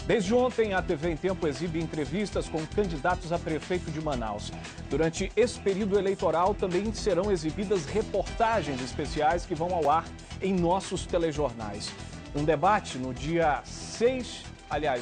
Desde ontem, a TV em Tempo exibe entrevistas com candidatos a prefeito de Manaus. Durante esse período eleitoral, também serão exibidas reportagens especiais que vão ao ar em nossos telejornais. Um debate no dia 6,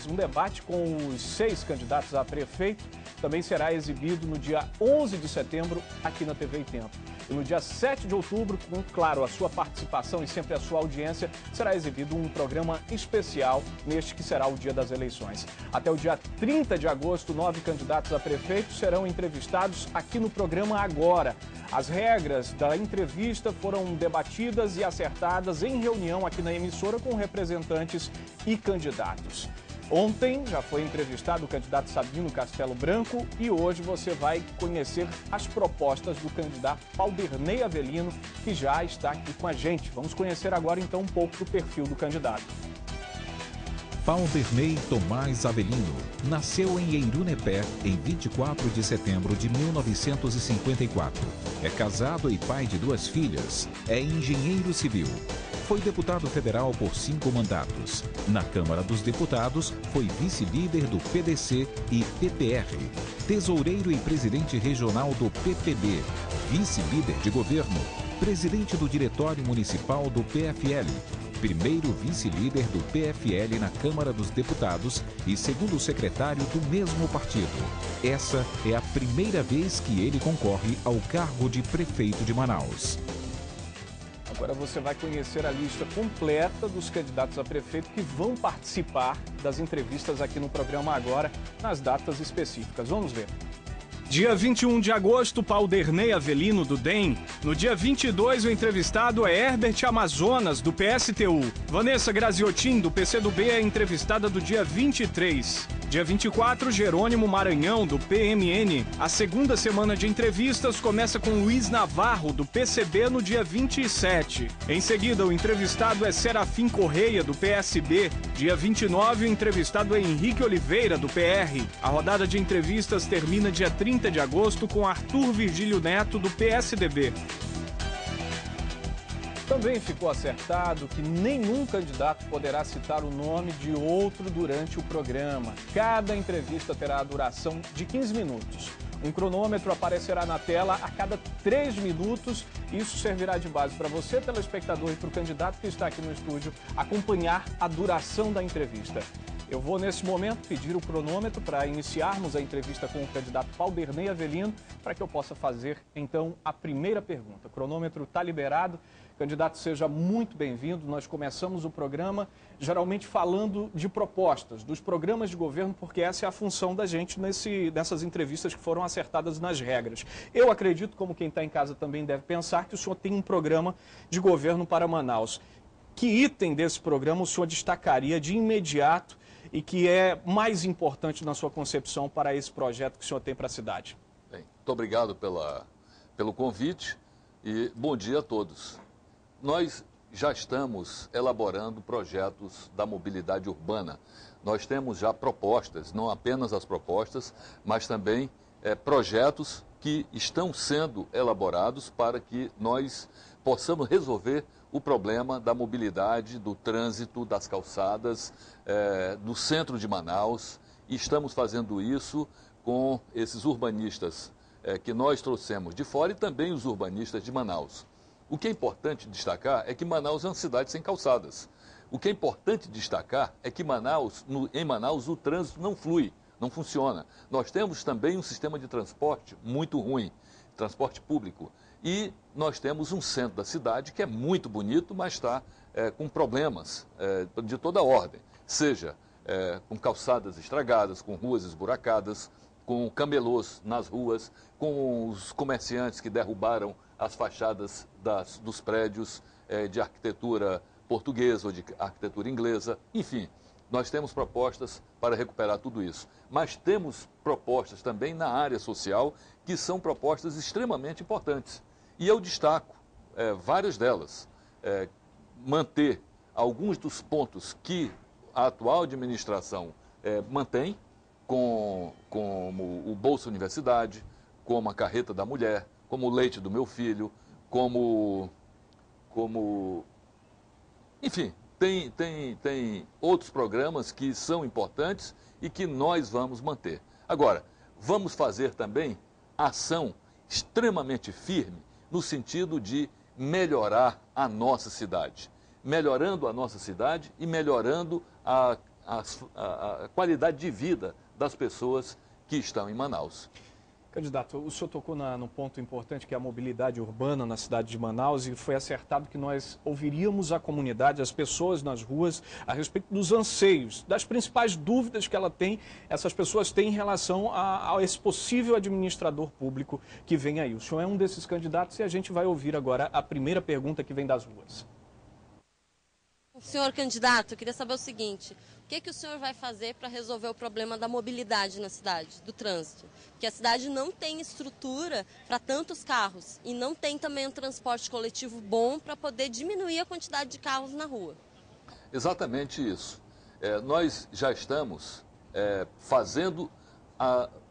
um debate com os 6 candidatos a prefeito também será exibido no dia 11 de setembro aqui na TV em Tempo. E no dia 7 de outubro, com, claro, a sua participação e sempre a sua audiência, será exibido um programa especial neste que será o dia das eleições. Até o dia 30 de agosto, 9 candidatos a prefeito serão entrevistados aqui no programa Agora. As regras da entrevista foram debatidas e acertadas em reunião aqui na emissora com representantes e candidatos. Ontem já foi entrevistado o candidato Sabino Castelo Branco e hoje você vai conhecer as propostas do candidato Paulderney Avelino, que já está aqui com a gente. Vamos conhecer agora então um pouco do perfil do candidato. Paulderney Tomás Avelino nasceu em Eirunepé em 24 de setembro de 1954. É casado e pai de 2 filhas. É engenheiro civil. Foi deputado federal por 5 mandatos. Na Câmara dos Deputados, foi vice-líder do PDC e PPR, tesoureiro e presidente regional do PPB, vice-líder de governo, presidente do Diretório Municipal do PFL, primeiro vice-líder do PFL na Câmara dos Deputados e segundo secretário do mesmo partido. Essa é a primeira vez que ele concorre ao cargo de prefeito de Manaus. Agora você vai conhecer a lista completa dos candidatos a prefeito que vão participar das entrevistas aqui no programa Agora, nas datas específicas. Vamos ver. Dia 21 de agosto, Paulderney Avelino, do DEM. No dia 22, o entrevistado é Herbert Amazonas, do PSTU. Vanessa Graziotin, do PCdoB, é entrevistada do dia 23. Dia 24, Jerônimo Maranhão, do PMN. A segunda semana de entrevistas começa com Luiz Navarro, do PCB, no dia 27. Em seguida, o entrevistado é Serafim Correia, do PSB. Dia 29, o entrevistado é Henrique Oliveira, do PR. A rodada de entrevistas termina dia 30 de agosto com Arthur Virgílio Neto, do PSDB. Também ficou acertado que nenhum candidato poderá citar o nome de outro durante o programa. Cada entrevista terá a duração de 15 minutos. Um cronômetro aparecerá na tela a cada 3 minutos. Isso servirá de base para você, telespectador, e para o candidato que está aqui no estúdio acompanhar a duração da entrevista. Eu vou, nesse momento, pedir o cronômetro para iniciarmos a entrevista com o candidato Paulderney Avelino, para que eu possa fazer, então, a primeira pergunta. O cronômetro está liberado. Candidato, seja muito bem-vindo. Nós começamos o programa geralmente falando de propostas, dos programas de governo, porque essa é a função da gente nessas entrevistas que foram acertadas nas regras. Eu acredito, como quem está em casa também deve pensar, que o senhor tem um programa de governo para Manaus. Que item desse programa o senhor destacaria de imediato e que é mais importante na sua concepção para esse projeto que o senhor tem para a cidade? Bem, muito obrigado pelo convite e bom dia a todos. Nós já estamos elaborando projetos da mobilidade urbana. Nós temos já propostas, não apenas as propostas, mas também projetos que estão sendo elaborados para que nós possamos resolver o problema da mobilidade, do trânsito, das calçadas, do centro de Manaus. E estamos fazendo isso com esses urbanistas que nós trouxemos de fora e também os urbanistas de Manaus. O que é importante destacar é que Manaus é uma cidade sem calçadas. O que é importante destacar é que em Manaus o trânsito não flui, não funciona. Nós temos também um sistema de transporte muito ruim, transporte público. E nós temos um centro da cidade que é muito bonito, mas está com problemas de toda ordem. Seja com calçadas estragadas, com ruas esburacadas, com camelôs nas ruas, com os comerciantes que derrubaram as fachadas dos prédios de arquitetura portuguesa ou de arquitetura inglesa. Enfim, nós temos propostas para recuperar tudo isso. Mas temos propostas também na área social que são propostas extremamente importantes. E eu destaco várias delas. Manter alguns dos pontos que a atual administração mantém, como o Bolsa Universidade, como a Carreta da Mulher, como o Leite do Meu Filho, enfim, tem outros programas que são importantes e que nós vamos manter. Agora, vamos fazer também ação extremamente firme no sentido de melhorar a nossa cidade. Melhorando a nossa cidade e melhorando a qualidade de vida das pessoas que estão em Manaus. Candidato, o senhor tocou no ponto importante que é a mobilidade urbana na cidade de Manaus e foi acertado que nós ouviríamos a comunidade, as pessoas nas ruas, a respeito dos anseios, das principais dúvidas que essas pessoas têm em relação a esse possível administrador público que vem aí. O senhor é um desses candidatos e a gente vai ouvir agora a primeira pergunta que vem das ruas. Senhor candidato, eu queria saber o seguinte, o que o senhor vai fazer para resolver o problema da mobilidade na cidade, do trânsito? Porque a cidade não tem estrutura para tantos carros e não tem também um transporte coletivo bom para poder diminuir a quantidade de carros na rua. Exatamente isso. Nós já estamos fazendo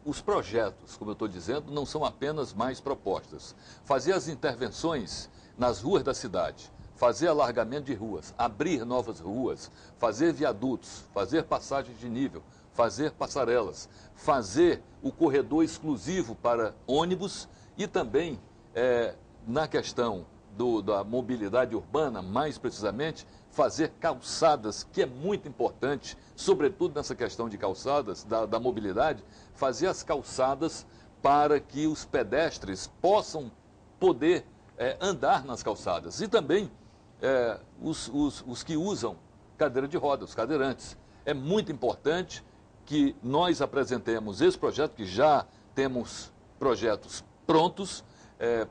os projetos, como eu estou dizendo, não são apenas mais propostas. Fazer as intervenções nas ruas da cidade, fazer alargamento de ruas, abrir novas ruas, fazer viadutos, fazer passagens de nível, fazer passarelas, fazer o corredor exclusivo para ônibus e também, na questão da mobilidade urbana, mais precisamente, fazer calçadas, que é muito importante, sobretudo nessa questão de calçadas, da mobilidade, fazer as calçadas para que os pedestres possam poder andar nas calçadas. E também os que usam cadeira de rodas, os cadeirantes. É muito importante que nós apresentemos esse projeto, que já temos projetos prontos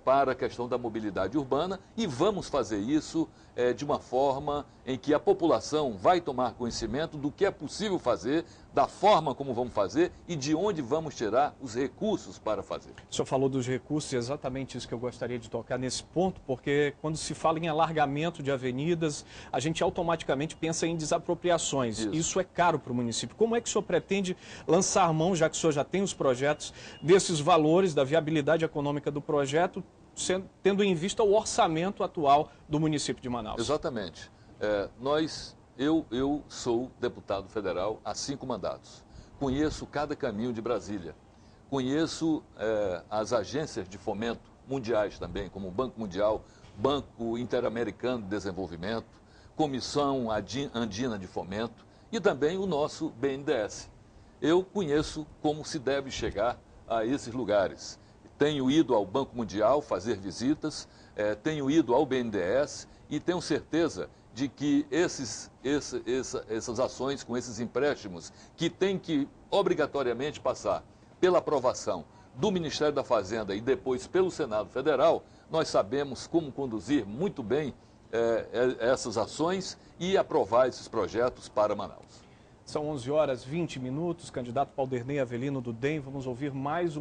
para a questão da mobilidade urbana e vamos fazer isso de uma forma em que a população vai tomar conhecimento do que é possível fazer, da forma como vamos fazer e de onde vamos tirar os recursos para fazer. O senhor falou dos recursos, é exatamente isso que eu gostaria de tocar nesse ponto, porque quando se fala em alargamento de avenidas, a gente automaticamente pensa em desapropriações. Isso é caro para o município. Como é que o senhor pretende lançar mão, já que o senhor já tem os projetos, desses valores, da viabilidade econômica do projeto, tendo em vista o orçamento atual do município de Manaus? Exatamente. Eu sou deputado federal há 5 mandatos. Conheço cada caminho de Brasília. Conheço as agências de fomento mundiais também, como o Banco Mundial, Banco Interamericano de Desenvolvimento, Comissão Andina de Fomento e também o nosso BNDES. Eu conheço como se deve chegar a esses lugares. Tenho ido ao Banco Mundial fazer visitas, tenho ido ao BNDES e tenho certeza de que essas ações com esses empréstimos que têm que obrigatoriamente passar pela aprovação do Ministério da Fazenda e depois pelo Senado Federal, nós sabemos como conduzir muito bem essas ações e aprovar esses projetos para Manaus. São 11h20, candidato Paulderney Avelino do DEM, vamos ouvir mais